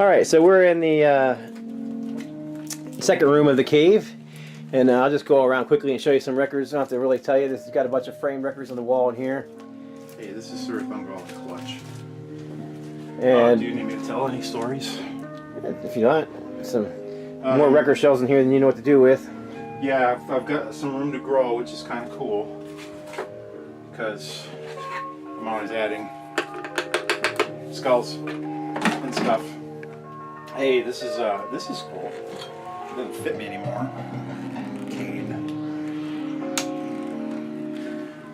Alright, so we're in the second room of the cave, and I'll just go around quickly and show you some records. I don't have to really tell you. This has got a bunch of framed records on the wall in here. Hey, this is Cirith Ungol Clutch. And do you need me to tell any stories? If you want, some more record shelves in here than you know what to do with. Yeah, I've got some room to grow, which is kind of cool, because I'm always adding skulls and stuff. Hey, this is cool. It doesn't fit me anymore. Cane.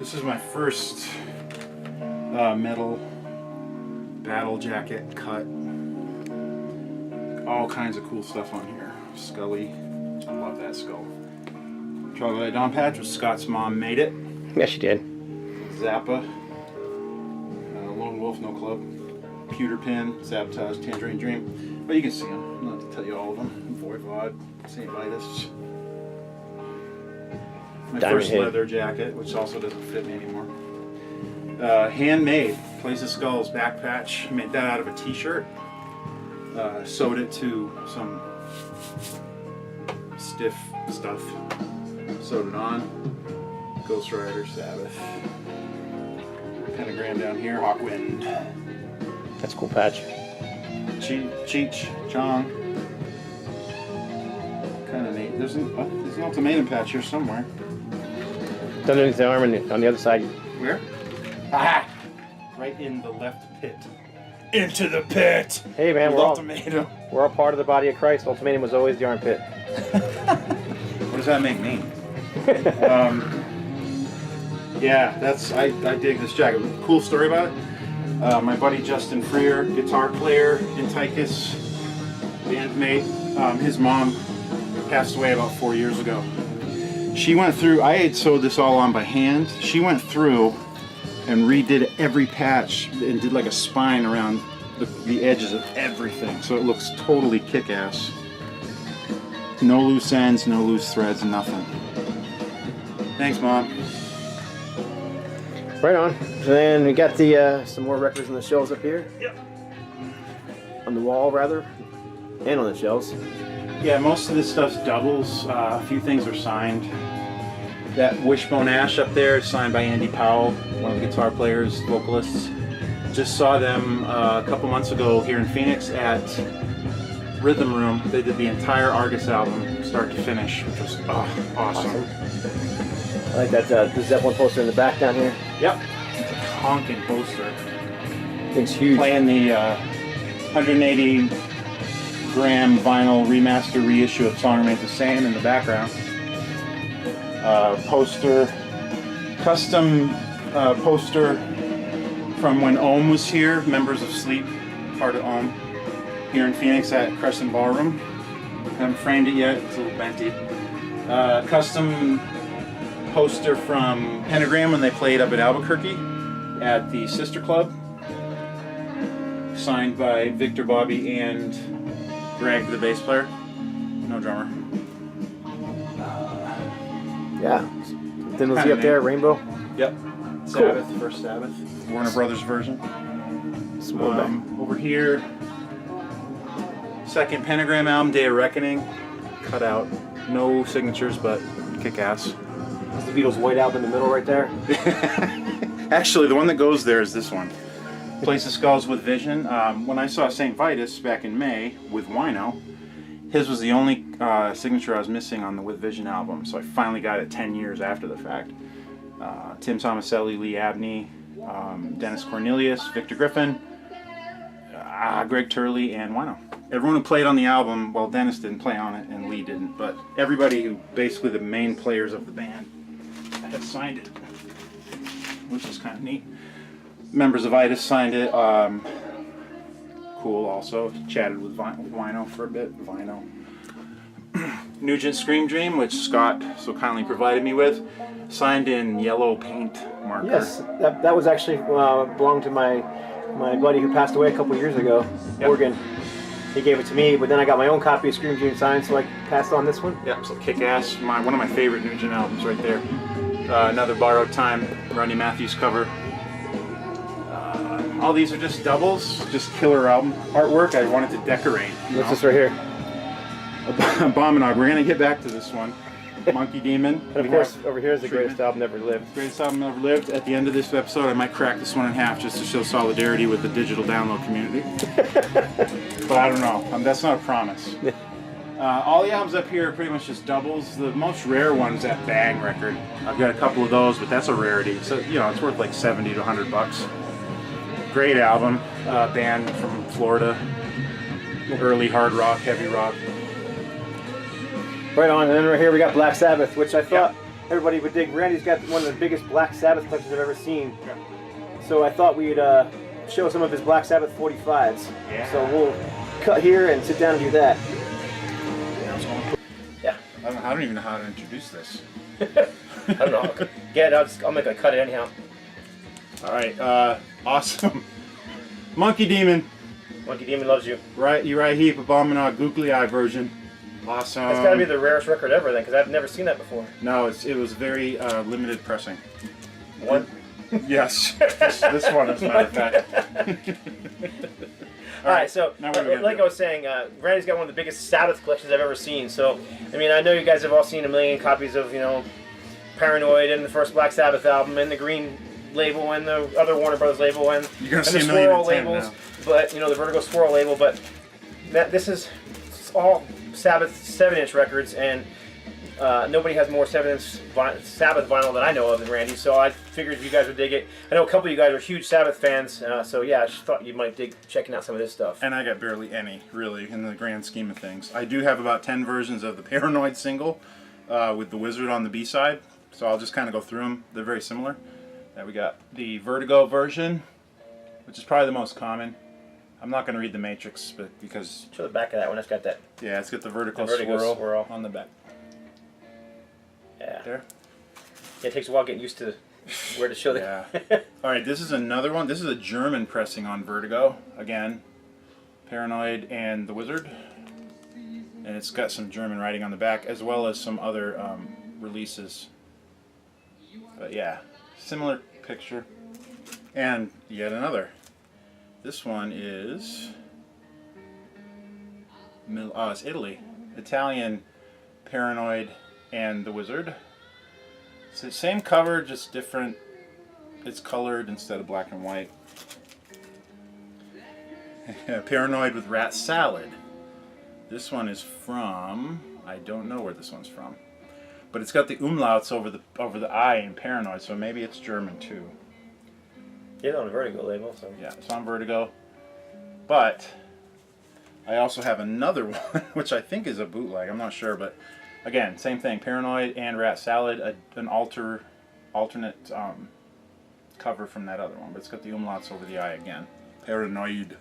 This is my first metal battle jacket cut. All kinds of cool stuff on here. Scully, I love that skull. Troglodyte Dawn patch, was Scott's mom made it. Yeah, she did. Zappa, Lone Wolf, No Club, Pewter Pin, Sabotage, Tangerine Dream. But you can see them. I'm not going to tell you all of them. Voivod, St. Vitus. My first leather jacket, which also doesn't fit me anymore. Handmade, Place of Skulls back patch. Made that out of a t-shirt. Sewed it to some stiff stuff. Sewed it on. Ghost Rider, Sabbath. Pentagram down here, Hawkwind. That's a cool patch. Cheech, Chong. Kind of neat. There's an ultimatum patch here somewhere. It's underneath the arm and on the other side. Where? Aha! Right in the left pit. Into the pit! Hey man, we're all part of the body of Christ. Ultimatum was always the armpit. What does that make me? Yeah, I dig this jacket. Cool story about it. My buddy Justin Freer, guitar player in Tykkus, bandmate, his mom passed away about 4 years ago. She went through, I had sewed this all on by hand. She went through and redid every patch and did like a spine around the edges of everything. So it looks totally kick-ass. No loose ends, no loose threads, nothing. Thanks, Mom. Right on. Then we got the some more records on the shelves up here. Yep. On the wall, rather, and on the shelves. Yeah, most of this stuff's doubles. A few things are signed. That Wishbone Ash up there is signed by Andy Powell, one of the guitar players, vocalists. Just saw them a couple months ago here in Phoenix at Rhythm Room. They did the entire Argus album, start to finish, which was awesome. I like that the Zeppelin poster in the back down here. Yep. Honking poster. Thing's huge. Playing the 180 gram vinyl remaster reissue of Song Remains the Same in the background. Poster, custom poster from when Ohm was here, Members of Sleep, part of Ohm, here in Phoenix at Crescent Ballroom. Haven't framed it yet, it's a little benty. Custom poster from Pentagram when they played up at Albuquerque at the Sister Club, signed by Victor, Bobby, and Greg, the bass player. No drummer. Yeah. Then we'll see up there, Rainbow. Yep. Sabbath, cool. First Sabbath. Warner Brothers version. Over here, second Pentagram album, Day of Reckoning. Cut out. No signatures, but kick ass. Is the Beatles' White Album in the middle right there? Actually, the one that goes there is this one. Place of Skulls with Vision. When I saw St. Vitus back in May with Wino, his was the only signature I was missing on the With Vision album, so I finally got it 10 years after the fact. Tim Tomaselli, Lee Abney, Dennis Cornelius, Victor Griffin, Greg Turley, and Wino. Everyone who played on the album, well, Dennis didn't play on it and Lee didn't, but everybody who, basically the main players of the band, have signed it, which is kind of neat. Members of Itis signed it. Cool also. Chatted with Wino for a bit. Wino. Nugent Scream Dream, which Scott so kindly provided me with, signed in yellow paint marker. Yes, that was actually belonged to my buddy who passed away a couple years ago, Morgan. He gave it to me, but then I got my own copy of Scream Dream signed, so I passed on this one. Yep, so kick-ass. One of my favorite Nugent albums right there. Another Borrowed Time, Rodney Matthews cover. All these are just doubles, just killer album artwork I wanted to decorate. What's this right here? Abominog. We're gonna get back to this one. Monkey Demon. And of course, over here is the greatest album ever lived. Greatest album ever lived. At the end of this episode, I might crack this one in half just to show solidarity with the digital download community. But I don't know. That's not a promise. All the albums up here are pretty much just doubles. The most rare one is that Bang record. I've got a couple of those, but that's a rarity. So, you know, it's worth like 70 to 100 bucks. Great album. Band from Florida. Early hard rock, heavy rock. Right on, and then right here we got Black Sabbath, which I thought everybody would dig. Randy's got one of the biggest Black Sabbath collections I've ever seen. Yeah. So I thought we'd show some of his Black Sabbath 45s. Yeah. So we'll cut here and sit down and do that. Yeah. I don't even know how to introduce this. I don't know. Get it, I'll make a cut it anyhow. Alright, awesome. Monkey Demon. Monkey Demon loves you. Right, you right heap, Abominog, Googly Eye version. Awesome. That's got to be the rarest record ever then, because I've never seen that before. No, it was very limited pressing. One? Yes. this one, as a matter of fact. Alright, so, like I was saying, Randy's got one of the biggest Sabbath collections I've ever seen. So, I mean, I know you guys have all seen a million copies of, you know, Paranoid and the first Black Sabbath album and the Green label and the other Warner Brothers label and the Swirl labels. But, you know, the Vertigo Swirl label. But this is all Sabbath 7-inch records, and nobody has more 7-inch Sabbath vinyl than I know of than Randy, so I figured you guys would dig it. I know a couple of you guys are huge Sabbath fans, so yeah, I just thought you might dig checking out some of this stuff. And I got barely any, really, in the grand scheme of things. I do have about 10 versions of the Paranoid single with the Wizard on the B-side, so I'll just kind of go through them. They're very similar. We got the Vertigo version, which is probably the most common. I'm not going to read the matrix, but because... Show the back of that one. That's got that... Yeah, it's got the vertical swirl on the back. Yeah. There. Yeah, it takes a while getting used to where to show the... Yeah. Alright, this is another one. This is a German pressing on Vertigo. Again, Paranoid and the Wizard. And it's got some German writing on the back, as well as some other releases. But yeah, similar picture. And yet another. This one is, it's Italy. Italian Paranoid and the Wizard. It's the same cover, just different. It's colored instead of black and white. Paranoid with Rat Salad. This one is from, I don't know where this one's from. But it's got the umlauts over the I in Paranoid, so maybe it's German too. Yeah, on a Vertigo label. So. Yeah, it's on Vertigo. But I also have another one, which I think is a bootleg. I'm not sure, but again, same thing. Paranoid and Rat Salad, an alternate cover from that other one, but it's got the umlauts over the I again. Paranoid.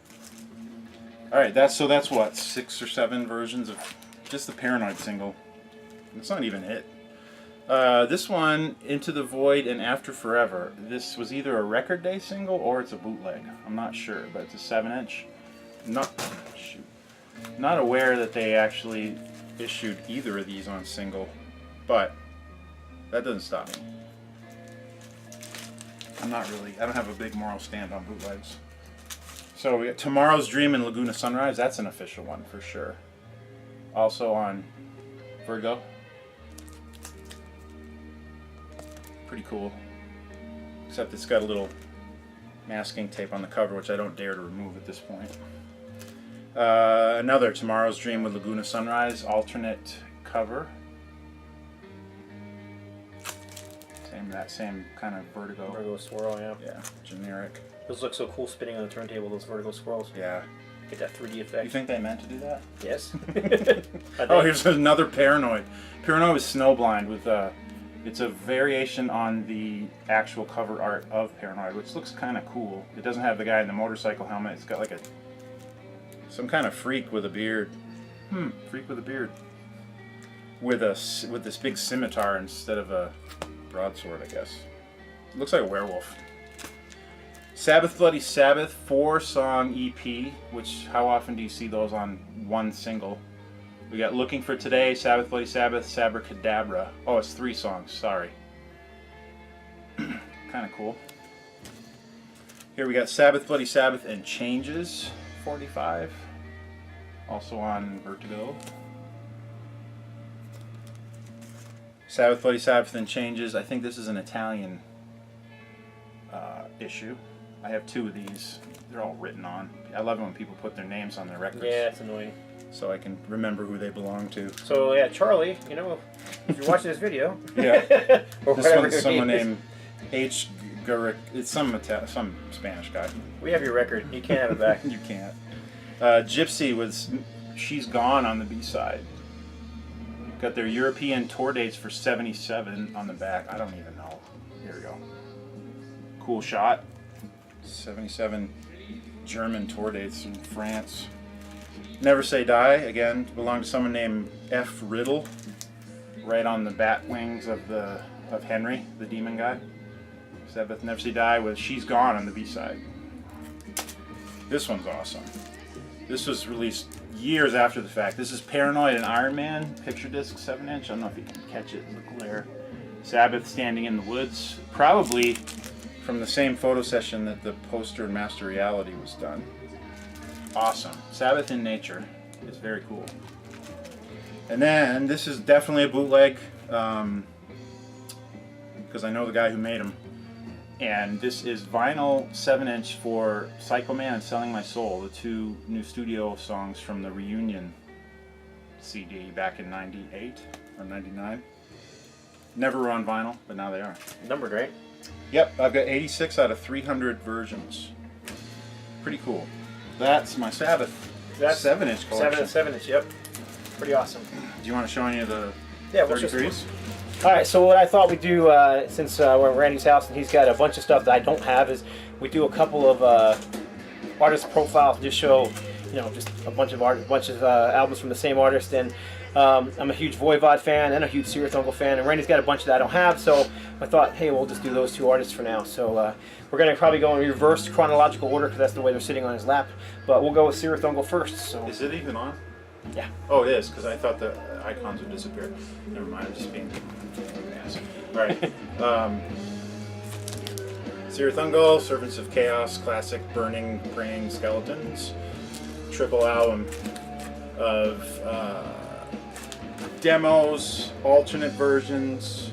All right, that's what, 6 or 7 versions of just the Paranoid single. It's not even it. This one, Into the Void and After Forever. This was either a Record Day single or it's a bootleg. I'm not sure, but it's a 7-inch. Not aware that they actually issued either of these on single, but that doesn't stop me. I don't have a big moral stand on bootlegs. So we got Tomorrow's Dream and Laguna Sunrise. That's an official one for sure. Also on Vertigo. Pretty cool. Except it's got a little masking tape on the cover, which I don't dare to remove at this point. Another Tomorrow's Dream with Laguna Sunrise, alternate cover. That same kind of Vertigo. Vertigo swirl, yeah. Yeah, generic. Those look so cool spinning on the turntable, those Vertigo swirls. Yeah. Get that 3D effect. You think they meant to do that? Yes. Oh, here's another Paranoid. Paranoid is Snowblind with it's a variation on the actual cover art of Paranoid, which looks kind of cool. It doesn't have the guy in the motorcycle helmet. It's got like some kind of freak with a beard. Freak with a beard. With this big scimitar instead of a broadsword, I guess. It looks like a werewolf. Sabbath Bloody Sabbath 4-song EP, which how often do you see those on one single? We got Looking for Today, Sabbath Bloody Sabbath, Sabracadabra. Oh, it's 3 songs, sorry. Kind of cool. Here we got Sabbath, Bloody Sabbath, and Changes, 45. Also on Vertigo. Sabbath, Bloody Sabbath, and Changes. I think this is an Italian issue. I have 2 of these. They're all written on. I love it when people put their names on their records. Yeah, it's annoying. So I can remember who they belong to. So yeah, Charlie, you know, if you're watching this video, yeah, or this one's someone named H. Guric. It's some Spanish guy. We have your record. You can't have it back. You can't. Gypsy was She's Gone on the B-side. Got their European tour dates for 77 on the back. I don't even know. Here we go. Cool shot. 77 German tour dates in France. Never Say Die, again, belonged to someone named F. Riddle, right on the bat wings of Henry, the demon guy. Sabbath, Never Say Die with She's Gone on the B-side. This one's awesome. This was released years after the fact. This is Paranoid and Iron Man, picture disc, 7-inch. I don't know if you can catch it in the glare. Sabbath, Standing in the Woods, probably from the same photo session that the poster in Master Reality was done. Awesome. Sabbath in Nature is very cool. And then this is definitely a bootleg because I know the guy who made them. And this is vinyl 7-inch for Psycho Man and Selling My Soul, the 2 new studio songs from the Reunion CD back in 98 or 99. Never were on vinyl, but now they are. Numbered, right? Yep, I've got 86 out of 300 versions. Pretty cool. That's my Sabbath 7-inch collection. 7-inch, yep. Pretty awesome. Do you want to show any of the 33s? Alright, so what I thought we'd do, since we're at Randy's house and he's got a bunch of stuff that I don't have, is we do a couple of artist profiles, just show, you know, just a bunch of albums from the same artist. And I'm a huge Voivod fan and a huge Cirith Ungol fan, and Randy's got a bunch that I don't have, so I thought, hey, we'll just do those 2 artists for now. So we're going to probably go in reverse chronological order because that's the way they're sitting on his lap, but we'll go with Cirith Ungol first. So. Is it even on? Yeah. Oh, it is, because I thought the icons would disappear. Never mind, I'm just being nasty. Alright. Cirith Ungol, Servants of Chaos, classic Burning, Praying Skeletons. Triple album of demos, alternate versions,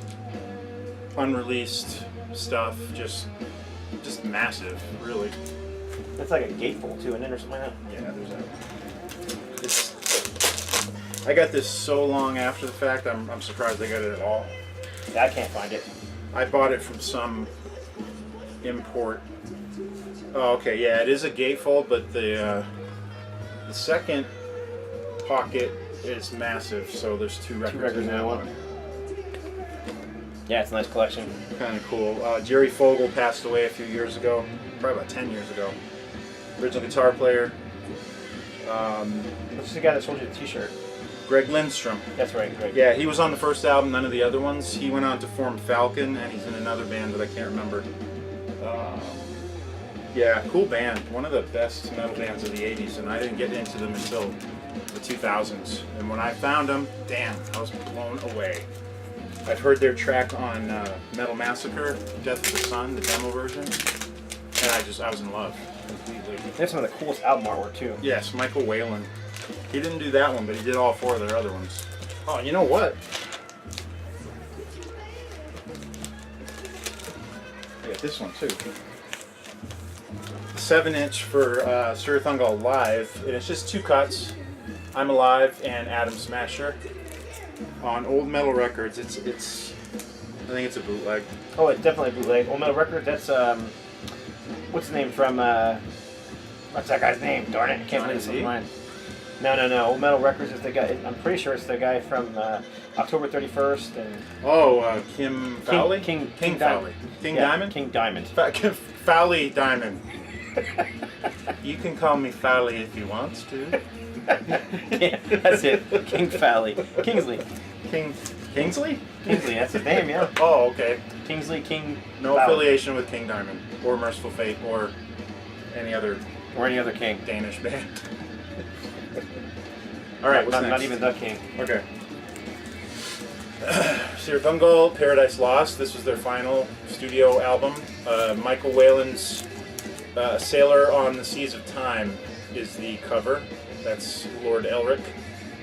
unreleased stuff, just massive, really. It's like a gatefold too, isn't it, or something like that? Yeah, there's I got this so long after the fact, I'm surprised I got it at all. Yeah, I can't find it. I bought it from some import. Oh, okay, yeah, it is a gatefold, but the second pocket is massive, so there's 2 records in that one. Yeah, it's a nice collection. Kind of cool. Jerry Fogel passed away a few years ago, probably about 10 years ago. Original guitar player. What's the guy that sold you the t-shirt? Greg Lindstrom. That's right, Greg. Yeah, he was on the first album, none of the other ones. He went on to form Falcon, and he's in another band that I can't remember. Yeah, cool band. One of the best metal bands of the 80s, and I didn't get into them until the 2000s. And when I found them, damn, I was blown away. I've heard their track on Metal Massacre, Death of the Sun, the demo version, and I was in love completely. They have some of the coolest album artwork too. Yes, Michael Whalen. He didn't do that one, but he did all 4 of their other ones. Oh, you know what? I got this one too. 7-inch for Cirith Ungol Live, and it's just 2 cuts. I'm Alive and Atom Smasher. On Old Metal Records, I think it's a bootleg. Oh, it's definitely a bootleg. Old Metal Records, that's, what's the name from, what's that guy's name? Darn it, I can't believe it's mine. No. Old Metal Records is the guy, I'm pretty sure it's the guy from October 31st. And Kim Fowley? King Fowley. King Diamond? King Diamond. Fowley Diamond. You can call me Fowley if you want to. Yeah, that's it. King Fowley. Kingsley. Kingsley? Kingsley, that's his name, yeah. Oh, okay. Kingsley, King. No Fowley. affiliation with King Diamond, or Merciful Fate, or any other king. Danish band. Alright, what's next? Not even the king. Okay. Cirith Ungol, Paradise Lost. This was their final studio album. Michael Whalen's Sailor on the Seas of Time is the cover. That's Lord Elric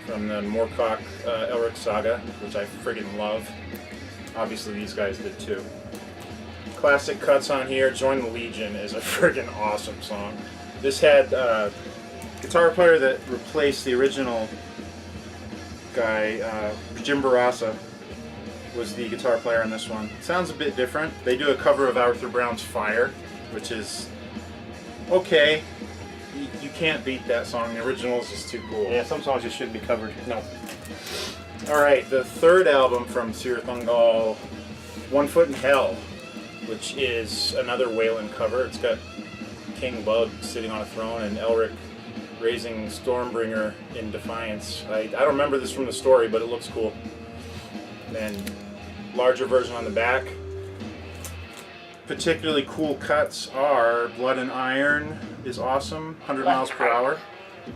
from the Moorcock Elric saga, which I friggin' love. Obviously these guys did too. Classic cuts on here. Join the Legion is a friggin' awesome song. This had a guitar player that replaced the original guy, Jim Barassa, was the guitar player on this one. Sounds a bit different. They do a cover of Arthur Brown's Fire, which is okay. You can't beat that song. The original is just too cool. Yeah, some songs just shouldn't be covered. No. Alright, the third album from Cirith Ungol, One Foot in Hell, which is another Wayland cover. It's got King Bug sitting on a throne and Elric raising Stormbringer in defiance. I don't remember this from the story, but it looks cool. And larger version on the back. Particularly cool cuts are Blood and Iron is awesome, 100 miles per hour.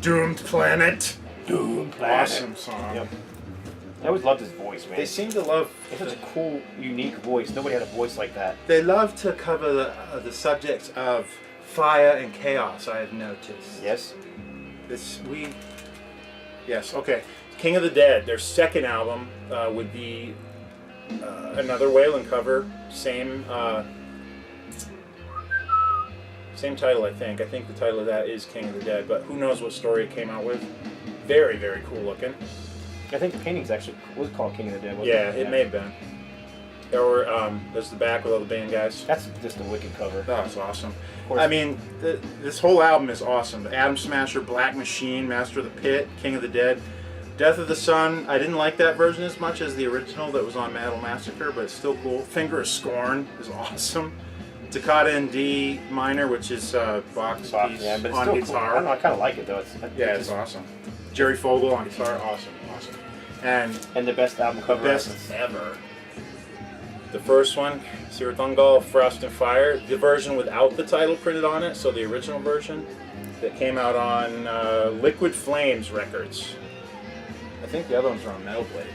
Doomed Planet. Doomed Planet. Awesome song. Yep. I always loved his voice, man. They seem to love... It's such a cool, unique voice. Nobody had a voice like that. They love to cover the subjects of fire and chaos, I have noticed. Yes. Yes, okay. King of the Dead, their second album would be another Wayland cover. Same title, I think. I think the title of that is King of the Dead, but who knows what story it came out with. Very, very cool looking. I think the painting's actually was called King of the Dead, wasn't Yeah, it may have been. Or there's the back with all the band guys. That's just a wicked cover. That was awesome. I mean, this whole album is awesome. The Atom Smasher, Black Machine, Master of the Pit, King of the Dead. Death of the Sun, I didn't like that version as much as the original that was on Metal Massacre, but it's still cool. Finger of Scorn is awesome. Toccata in D minor, which is Bach's piece yeah, but it's on still guitar. Cool. I don't know, I kind of like it though. It's awesome. Jerry Fogel on guitar, awesome. And the best album cover ever. The first one, Cirith Ungol, Frost and Fire, the version without the title printed on it, so the original version that came out on Liquid Flames Records. I think the other ones are on Metal Blade.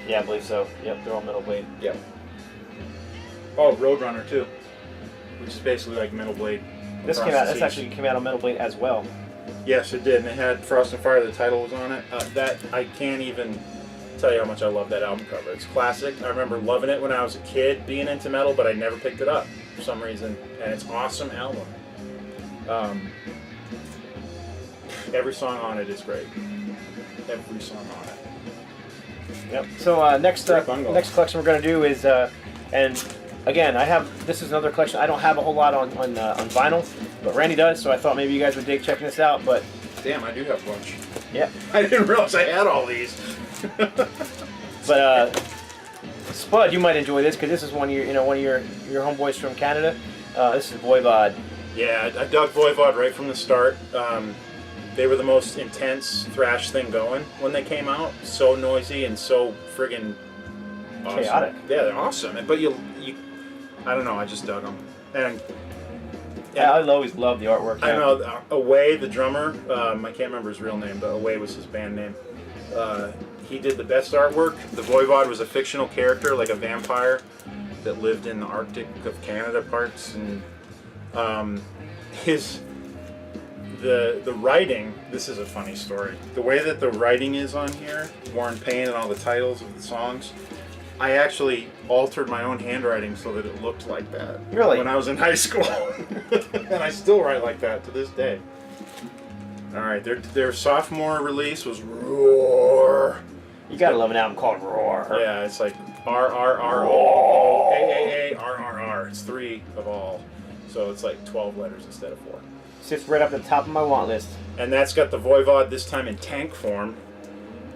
Yeah, I believe so. Yep, they're on Metal Blade. Yep. Oh, Roadrunner too, which is basically like Metal Blade. This actually came out on Metal Blade as well. Yes, it did, and it had Frost and Fire. The title was on it. That I can't even tell you how much I love that album cover. It's classic. I remember loving it when I was a kid, being into metal, but I never picked it up for some reason. And it's an awesome album. Every song on it is great. Every song on it. Yep. So next collection we're going to do is, and again, this is another collection. I don't have a whole lot on vinyl, but Randy does, so I thought maybe you guys would dig checking this out. But damn, I do have a bunch. Yeah. I didn't realize I had all these. But Spud, you might enjoy this because this is one of your homeboys from Canada. This is Voivod. Yeah, I dug Voivod right from the start. They were the most intense thrash thing going when they came out. So noisy and so friggin' awesome. Chaotic. Yeah, they're awesome. But you I don't know. I just dug them. And I always loved the artwork. I know Away, the drummer. I can't remember his real name, but Away was his band name. He did the best artwork. The Voivod was a fictional character, like a vampire that lived in the Arctic of Canada parts, and the writing. This is a funny story. The way that the writing is on here, Warren Payne and all the titles of the songs, I actually altered my own handwriting so that it looked like that. Really? When I was in high school, and I still write like that to this day. All right, their sophomore release was Roar. You gotta love an album called Roar. Yeah, it's like R. It's 3 of all, so it's like 12 letters instead of 4. Sits right up at the top of my want list. And that's got the Voivod this time in tank form.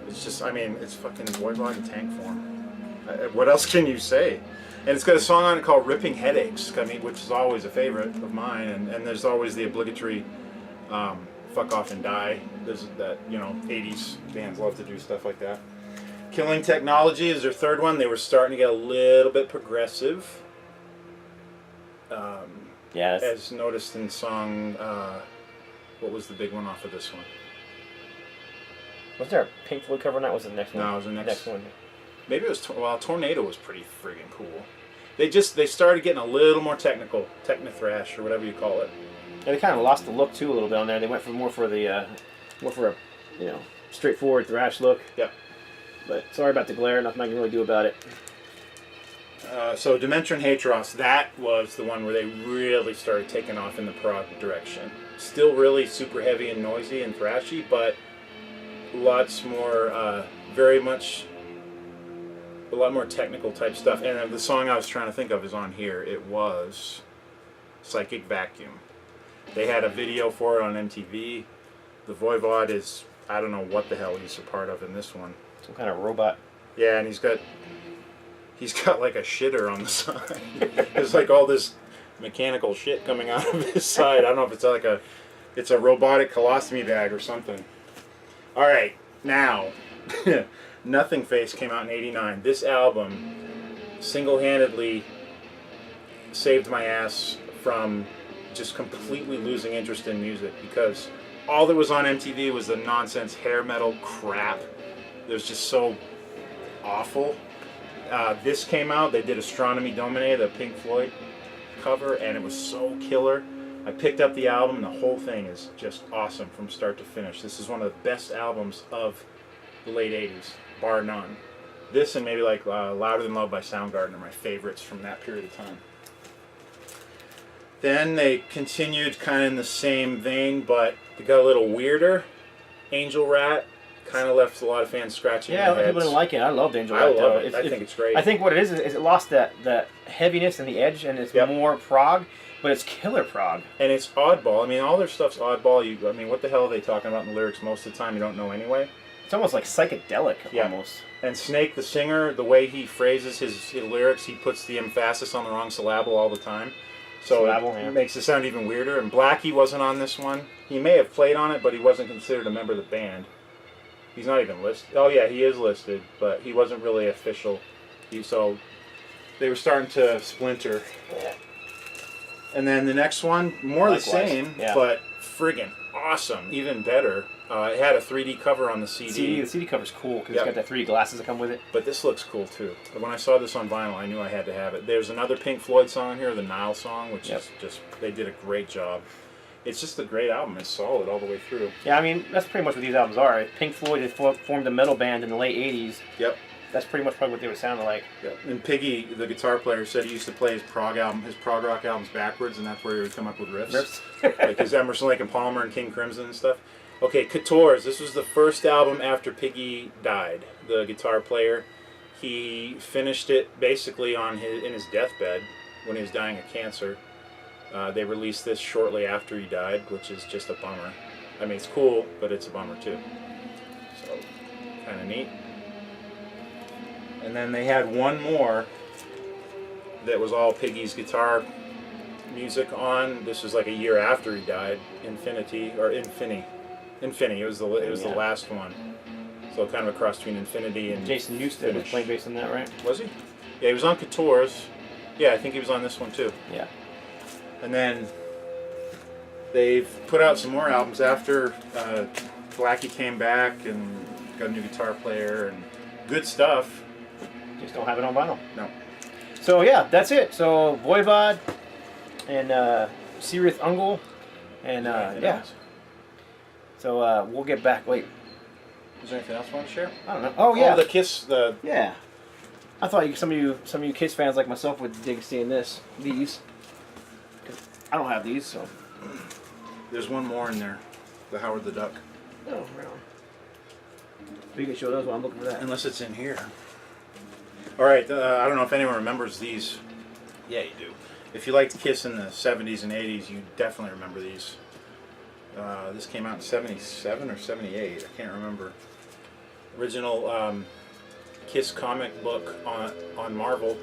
It's just, I mean, it's fucking Voivod in tank form. What else can you say? And it's got a song on it called Ripping Headaches, I mean, which is always a favorite of mine. And there's always the obligatory Fuck Off and Die. There's that, 80s bands love to do stuff like that. Killing Technology is their third one. They were starting to get a little bit progressive. Yes. As noticed in song, what was the big one off of this one? Was there a Pink Floyd cover? That was the next one. No, it was the next one. Maybe it was, Tornado was pretty friggin' cool. They started getting a little more technical, techno-thrash or whatever you call it. And they kind of lost the look too a little bit on there. They went for more for a straightforward thrash look. Yep. But sorry about the glare. Nothing I can really do about it. So Dimension Hatros, that was the one where they really started taking off in the prog direction. Still really super heavy and noisy and thrashy, but lots more, a lot more technical type stuff. And the song I was trying to think of is on here. It was Psychic Vacuum. They had a video for it on MTV. The Voivod is, I don't know what the hell he's a part of in this one. Some kind of robot. Yeah, and he's got like a shitter on the side. There's like all this mechanical shit coming out of his side. I don't know if it's a robotic colostomy bag or something. All right, now, Nothing Face came out in '89. This album single-handedly saved my ass from just completely losing interest in music, because all that was on MTV was the nonsense hair metal crap. It was just so awful. This came out, they did Astronomy Domine, the Pink Floyd cover, and it was so killer. I picked up the album, and the whole thing is just awesome from start to finish. This is one of the best albums of the late 80s, bar none. This and maybe like Louder Than Love by Soundgarden are my favorites from that period of time. Then they continued kind of in the same vein, but they got a little weirder. Angel Rat kind of left a lot of fans scratching their heads. Yeah, people didn't like it. I loved Angel Rat. I love it. I think it's great. I think what it is it lost that heaviness and the edge, and it's more prog, but it's killer prog. And it's oddball. I mean, all their stuff's oddball. I mean, what the hell are they talking about in the lyrics most of the time? You don't know anyway. It's almost like psychedelic, almost. And Snake, the singer, the way he phrases his lyrics, he puts the emphasis on the wrong syllable all the time. So it makes it sound even weirder. And Blackie wasn't on this one. He may have played on it, but he wasn't considered a member of the band. He's not even listed. Oh yeah, he is listed, but he wasn't really official. So they were starting to splinter. Yeah. And then the next one, more the same, but friggin' awesome, even better. It had a 3D cover on the CD. The CD cover's cool because it's got that 3D glasses that come with it. But this looks cool too. When I saw this on vinyl, I knew I had to have it. There's another Pink Floyd song here, the Nile song, which is just, they did a great job. It's just a great album. It's solid all the way through. Yeah, I mean, that's pretty much what these albums are. Pink Floyd had formed a metal band in the late 80s. Yep. That's pretty much probably what they would sound like. Yep. And Piggy, the guitar player, said he used to play his prog rock albums backwards, and that's where he would come up with riffs. Like his Emerson, Lake and Palmer and King Crimson and stuff. Okay, Couture's. This was the first album after Piggy died. The guitar player, he finished it basically in his deathbed when he was dying of cancer. They released this shortly after he died, which is just a bummer. I mean, it's cool, but it's a bummer too. So, kind of neat. And then they had one more that was all Piggy's guitar music on. This was like a year after he died. Infinity. It was the last one. So kind of a cross between Infinity and Jason Newsted was playing bass on that, right? Was he? Yeah, he was on Couture's. Yeah, I think he was on this one too. Yeah. And then they've put out some more albums after Blackie came back and got a new guitar player and good stuff. Just don't have it on vinyl. No. So yeah, that's it. So Voivod and Cirith Ungol and else? So we'll get back. Wait. Is there anything else you want to share? I don't know. Oh yeah. Oh, the Kiss. Yeah. I thought some of you Kiss fans like myself would dig seeing these. I don't have these, so. There's one more in there. The Howard the Duck. Oh, really? You can show those while I'm looking for that. Unless it's in here. Alright, I don't know if anyone remembers these. Yeah, you do. If you liked Kiss in the 70s and 80s, you definitely remember these. This came out in 77 or 78. I can't remember. Original Kiss comic book on Marvel.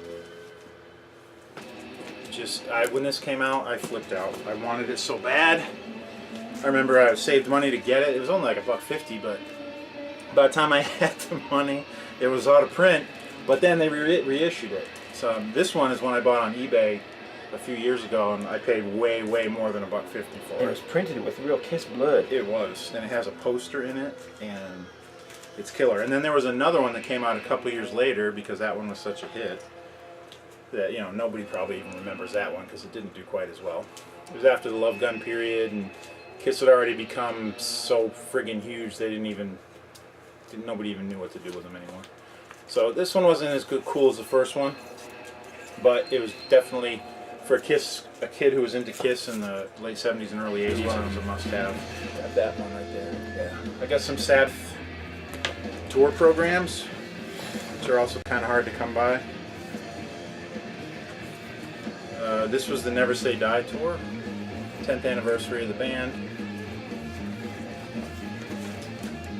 When this came out, I flipped out. I wanted it so bad. I remember I saved money to get it. It was only like $1.50, but by the time I had the money, it was out of print. But then they reissued it. So this one is one I bought on eBay a few years ago, and I paid way, way more than $1.50 for it. It was printed with real Kiss blood. It was, and it has a poster in it, and it's killer. And then there was another one that came out a couple years later because that one was such a hit that nobody probably even remembers that one because it didn't do quite as well. It was after the Love Gun period, and Kiss had already become so friggin' huge they nobody even knew what to do with them anymore. So this one wasn't as cool as the first one, but it was definitely, for a kid who was into Kiss in the late 70s and early 80s, it was a must-have. Got that one right there. Yeah. I got some sad tour programs, which are also kind of hard to come by. This was the Never Say Die tour, 10th anniversary of the band.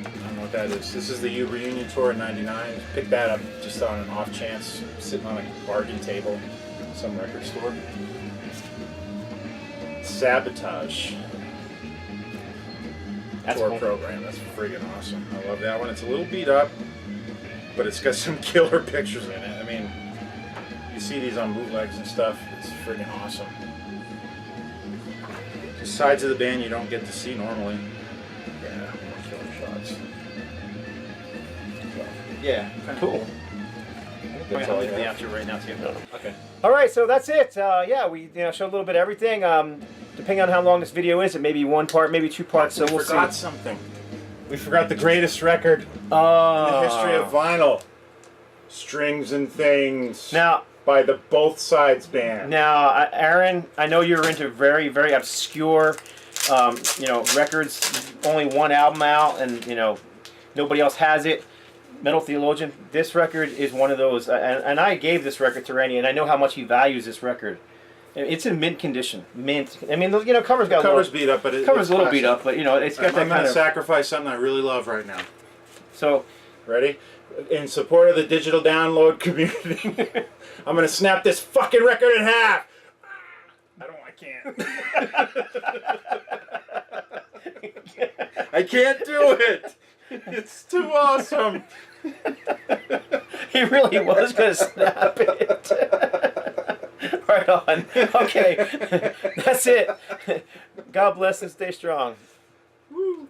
I don't know what that is. This is the U reunion tour in '99. Picked that up just on an off chance, sitting on a bargain table at some record store. Sabotage. That's tour cool. program. That's friggin' awesome. I love that one. It's a little beat up, but it's got some killer pictures in it. I mean, you see these on bootlegs and stuff. It's friggin' awesome. Just sides of the band you don't get to see normally. Yeah, more killer shots. So, yeah, Cool. That's I'll all leave I the have. outro right now too. Okay. All right, so that's it. Yeah, we showed a little bit of everything. Depending on how long this video is, it may be one part, maybe two parts. So we'll forgot see. something. We forgot the greatest record in Oh. the history of vinyl. Strings and Things. Now, By the Both Sides Band. Now, Aaron, I know you're into very, very obscure, records. Only one album out, and nobody else has it. Metal Theologian. This record is one of those, and I gave this record to Randy, and I know how much he values this record. It's in mint condition. Mint. I mean, cover's got Cover's beat up, but cover's a little beat up, but it's got that I'm kind going to of. sacrifice something I really love right now. So, ready? In support of the digital download community, I'm going to snap this fucking record in half. I can't. I can't do it. It's too awesome. he really was going to snap it. Right on. Okay. That's it. God bless and stay strong. Woo.